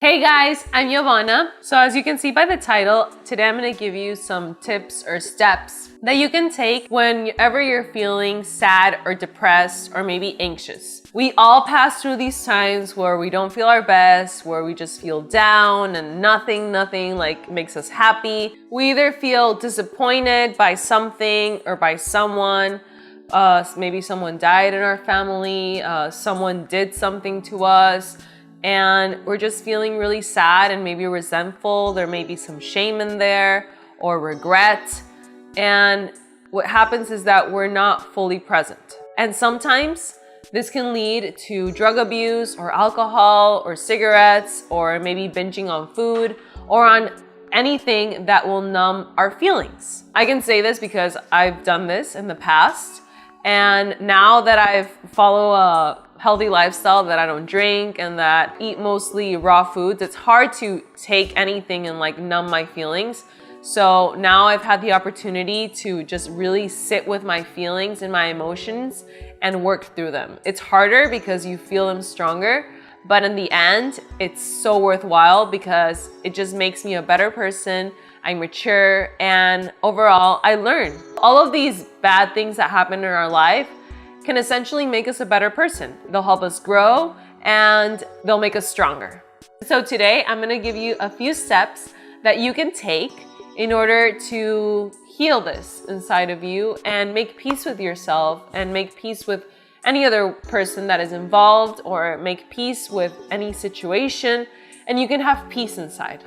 Hey guys, I'm Giovanna. So as you can see by the title, today I'm going to give you some tips or steps that you can take whenever you're feeling sad or depressed or maybe anxious. We all pass through these times where we don't feel our best, where we just feel down and nothing like makes us happy. We either feel disappointed by something or by someone. Maybe someone died in our family, someone did something to us, and we're just feeling really sad and maybe resentful. There may be some shame in there or regret. And what happens is that we're not fully present. And sometimes this can lead to drug abuse or alcohol or cigarettes or maybe binging on food or on anything that will numb our feelings. I can say this because I've done this in the past. And now that I follow a healthy lifestyle, that I don't drink and that eat mostly raw foods, it's hard to take anything and numb my feelings. So now I've had the opportunity to just really sit with my feelings and my emotions and work through them. It's harder because you feel them stronger, but in the end, it's so worthwhile because it just makes me a better person. I mature, and overall, I learn. All of these bad things that happen in our life can essentially make us a better person. They'll help us grow and they'll make us stronger. So today, I'm gonna give you a few steps that you can take in order to heal this inside of you and make peace with yourself and make peace with any other person that is involved, or make peace with any situation, and you can have peace inside.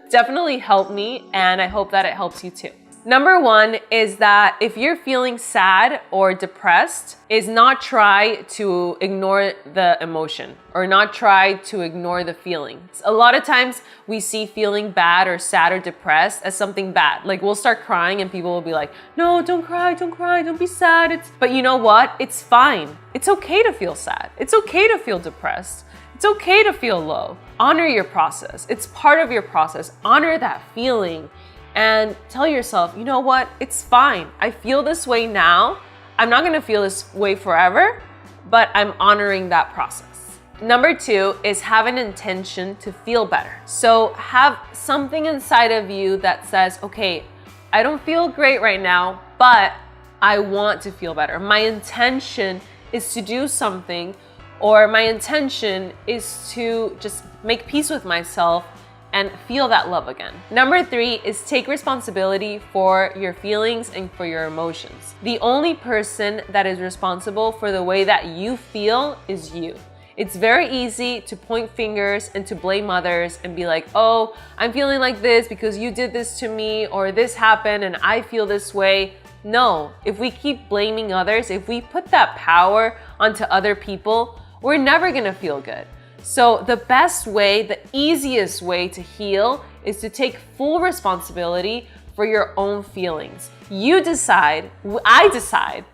Definitely helped me, and I hope that it helps you too. Number one is that if you're feeling sad or depressed, is not try to ignore the emotion or not try to ignore the feelings. A lot of times we see feeling bad or sad or depressed as something bad. Like we'll start crying and people will be like, no, don't cry, don't be sad. But you know what? It's fine. It's okay to feel sad. It's okay to feel depressed. It's okay to feel low. Honor your process. It's part of your process. Honor that feeling. And tell yourself, you know what? It's fine. I feel this way now. I'm not gonna feel this way forever, but I'm honoring that process. Number two is have an intention to feel better. So have something inside of you that says, okay, I don't feel great right now, but I want to feel better. My intention is to do something, or my intention is to just make peace with myself and feel that love again. Number three is take responsibility for your feelings and for your emotions. The only person that is responsible for the way that you feel is you. It's very easy to point fingers and to blame others and be like, oh, I'm feeling like this because you did this to me, or this happened and I feel this way. No, if we keep blaming others, if we put that power onto other people, we're never gonna feel good. So the best way, the easiest way to heal is to take full responsibility for your own feelings. You decide, I decide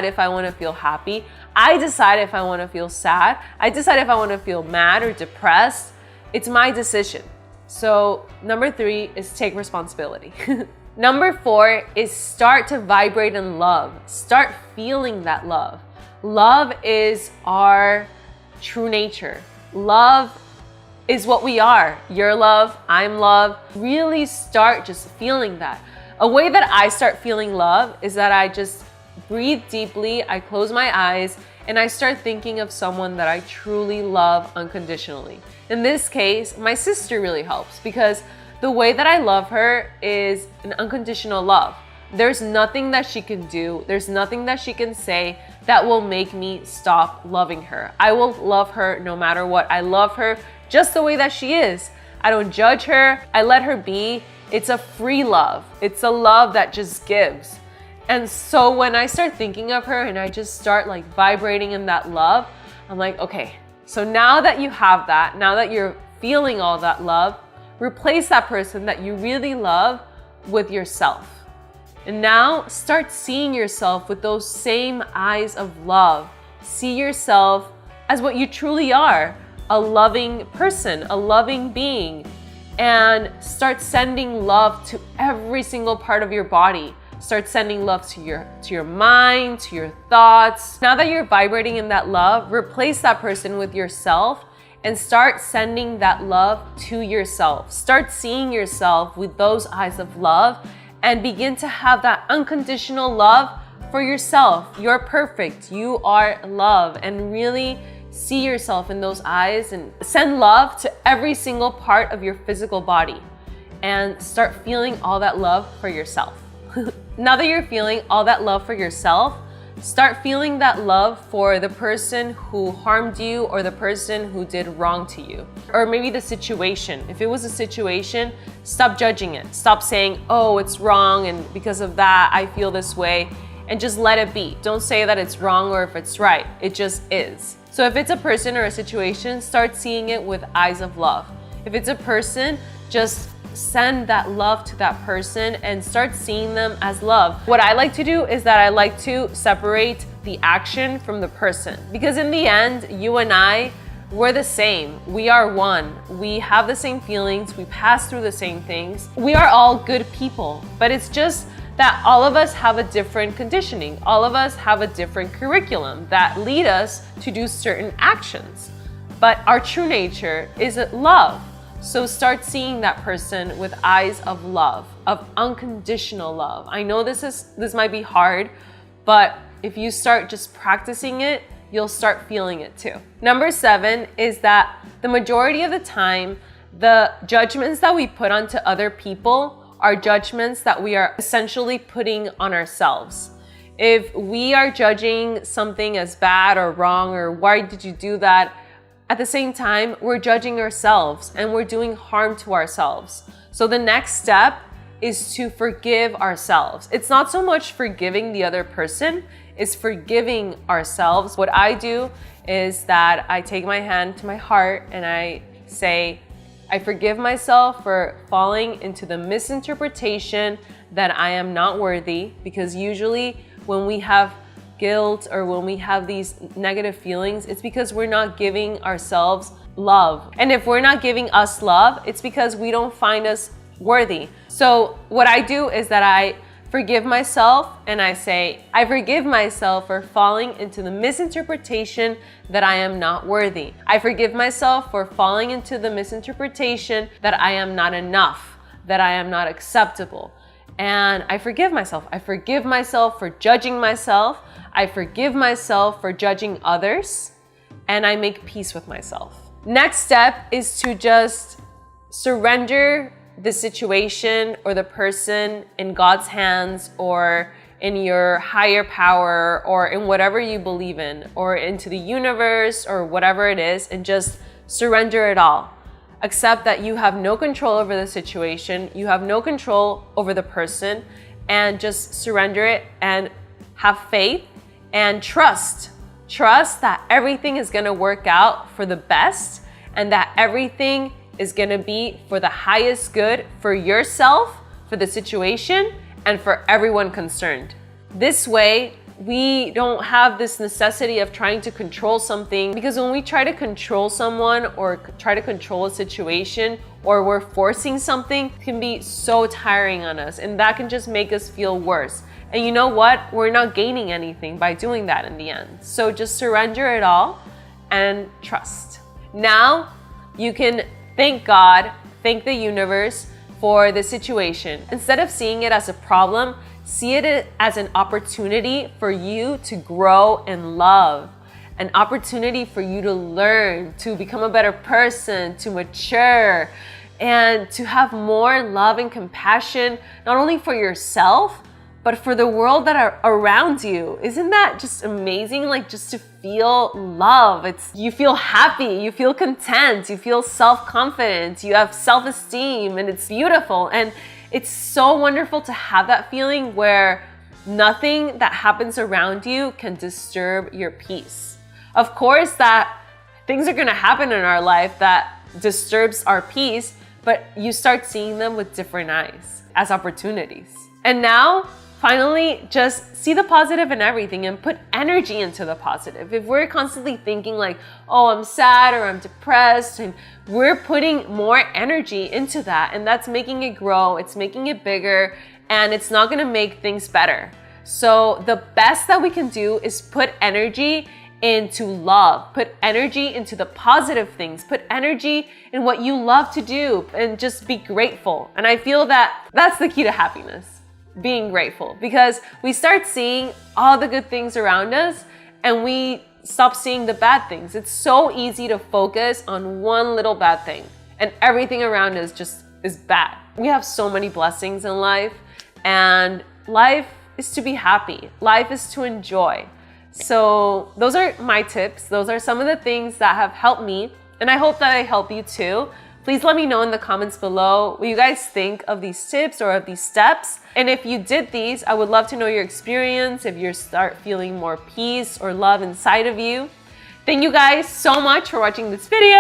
if I want to feel happy. I decide if I want to feel sad. I decide if I want to feel mad or depressed. It's my decision. So number three is take responsibility. Number four is start to vibrate in love. Start feeling that love. Love is our true nature. Love is what we are. You're love, I'm love. Really start just feeling that. A way that I start feeling love is that I just breathe deeply, I close my eyes, and I start thinking of someone that I truly love unconditionally. In this case, my sister really helps because the way that I love her is an unconditional love. There's nothing that she can do, there's nothing that she can say that will make me stop loving her. I will love her no matter what. I love her just the way that she is. I don't judge her, I let her be. It's a free love. It's a love that just gives. And so when I start thinking of her and I just start vibrating in that love, I'm like, okay, so now that you have that, now that you're feeling all that love, replace that person that you really love with yourself. And now start seeing yourself with those same eyes of love. See yourself as what you truly are, a loving person, a loving being, and start sending love to every single part of your body. Start sending love to your mind, to your thoughts. Now that you're vibrating in that love, replace that person with yourself and start sending that love to yourself. Start seeing yourself with those eyes of love and begin to have that unconditional love for yourself. You're perfect. You are love. And really see yourself in those eyes and send love to every single part of your physical body and start feeling all that love for yourself. Now that you're feeling all that love for yourself, start feeling that love for the person who harmed you or the person who did wrong to you. Or maybe the situation. If it was a situation, stop judging it. Stop saying, oh, it's wrong and because of that, I feel this way. And just let it be. Don't say that it's wrong or if it's right. It just is. So if it's a person or a situation, start seeing it with eyes of love. If it's a person, just send that love to that person and start seeing them as love. What I like to do is that I like to separate the action from the person, because in the end, you and I, we're the same. We are one. We have the same feelings. We pass through the same things. We are all good people, but it's just that all of us have a different conditioning. All of us have a different curriculum that lead us to do certain actions. But our true nature is love. So start seeing that person with eyes of love, of unconditional love. I know this might be hard, but if you start just practicing it, you'll start feeling it too. Number 7 is that the majority of the time, the judgments that we put onto other people are judgments that we are essentially putting on ourselves. If we are judging something as bad or wrong or why did you do that, at the same time, we're judging ourselves and we're doing harm to ourselves. So the next step is to forgive ourselves. It's not so much forgiving the other person, it's forgiving ourselves. What I do is that I take my hand to my heart and I say, I forgive myself for falling into the misinterpretation that I am not worthy, because usually when we have guilt or when we have these negative feelings, it's because we're not giving ourselves love. And if we're not giving us love, it's because we don't find us worthy. So what I do is that I forgive myself and I say, I forgive myself for falling into the misinterpretation that I am not worthy. I forgive myself for falling into the misinterpretation that I am not enough, that I am not acceptable. And I forgive myself. I forgive myself for judging myself. I forgive myself for judging others, and I make peace with myself. Next step is to just surrender the situation or the person in God's hands or in your higher power or in whatever you believe in or into the universe or whatever it is, and just surrender it all. Accept that you have no control over the situation, you have no control over the person, and just surrender it and have faith and trust. Trust that everything is gonna work out for the best and that everything is gonna be for the highest good for yourself, for the situation, and for everyone concerned. This way, we don't have this necessity of trying to control something, because when we try to control someone or try to control a situation or we're forcing something, it can be so tiring on us and that can just make us feel worse. And you know what? We're not gaining anything by doing that in the end. So just surrender it all and trust. Now you can thank God, thank the universe for the situation. Instead of seeing it as a problem, see it as an opportunity for you to grow in love, an opportunity for you to learn, to become a better person, to mature, and to have more love and compassion, not only for yourself, but for the world that are around you. Isn't that just amazing? Like, just to feel love. You feel happy, you feel content, you feel self-confident, you have self-esteem, and it's beautiful. And it's so wonderful to have that feeling where nothing that happens around you can disturb your peace. Of course, that things are gonna happen in our life that disturbs our peace, but you start seeing them with different eyes, as opportunities. And now, finally, just see the positive in everything and put energy into the positive. If we're constantly thinking like, oh, I'm sad or I'm depressed, and we're putting more energy into that, and that's making it grow, it's making it bigger, and it's not gonna make things better. So the best that we can do is put energy into love. Put energy into the positive things. Put energy in what you love to do and just be grateful. And I feel that that's the key to happiness, being grateful, because we start seeing all the good things around us and we stop seeing the bad things. It's so easy to focus on one little bad thing and everything around us just is bad. We have so many blessings in life, and life is to be happy. Life is to enjoy. So those are my tips. Those are some of the things that have helped me, and I hope that I help you too. Please let me know in the comments below what you guys think of these tips or of these steps. And if you did these, I would love to know your experience, if you start feeling more peace or love inside of you. Thank you guys so much for watching this video.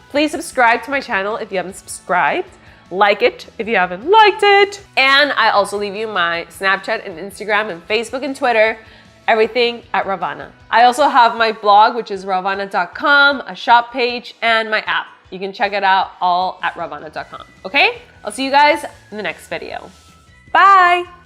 Please subscribe to my channel if you haven't subscribed. Like it if you haven't liked it. And I also leave you my Snapchat and Instagram and Facebook and Twitter, everything at Ravana. I also have my blog, which is ravana.com, a shop page, and my app. You can check it out all at ravana.com. Okay? I'll see you guys in the next video. Bye!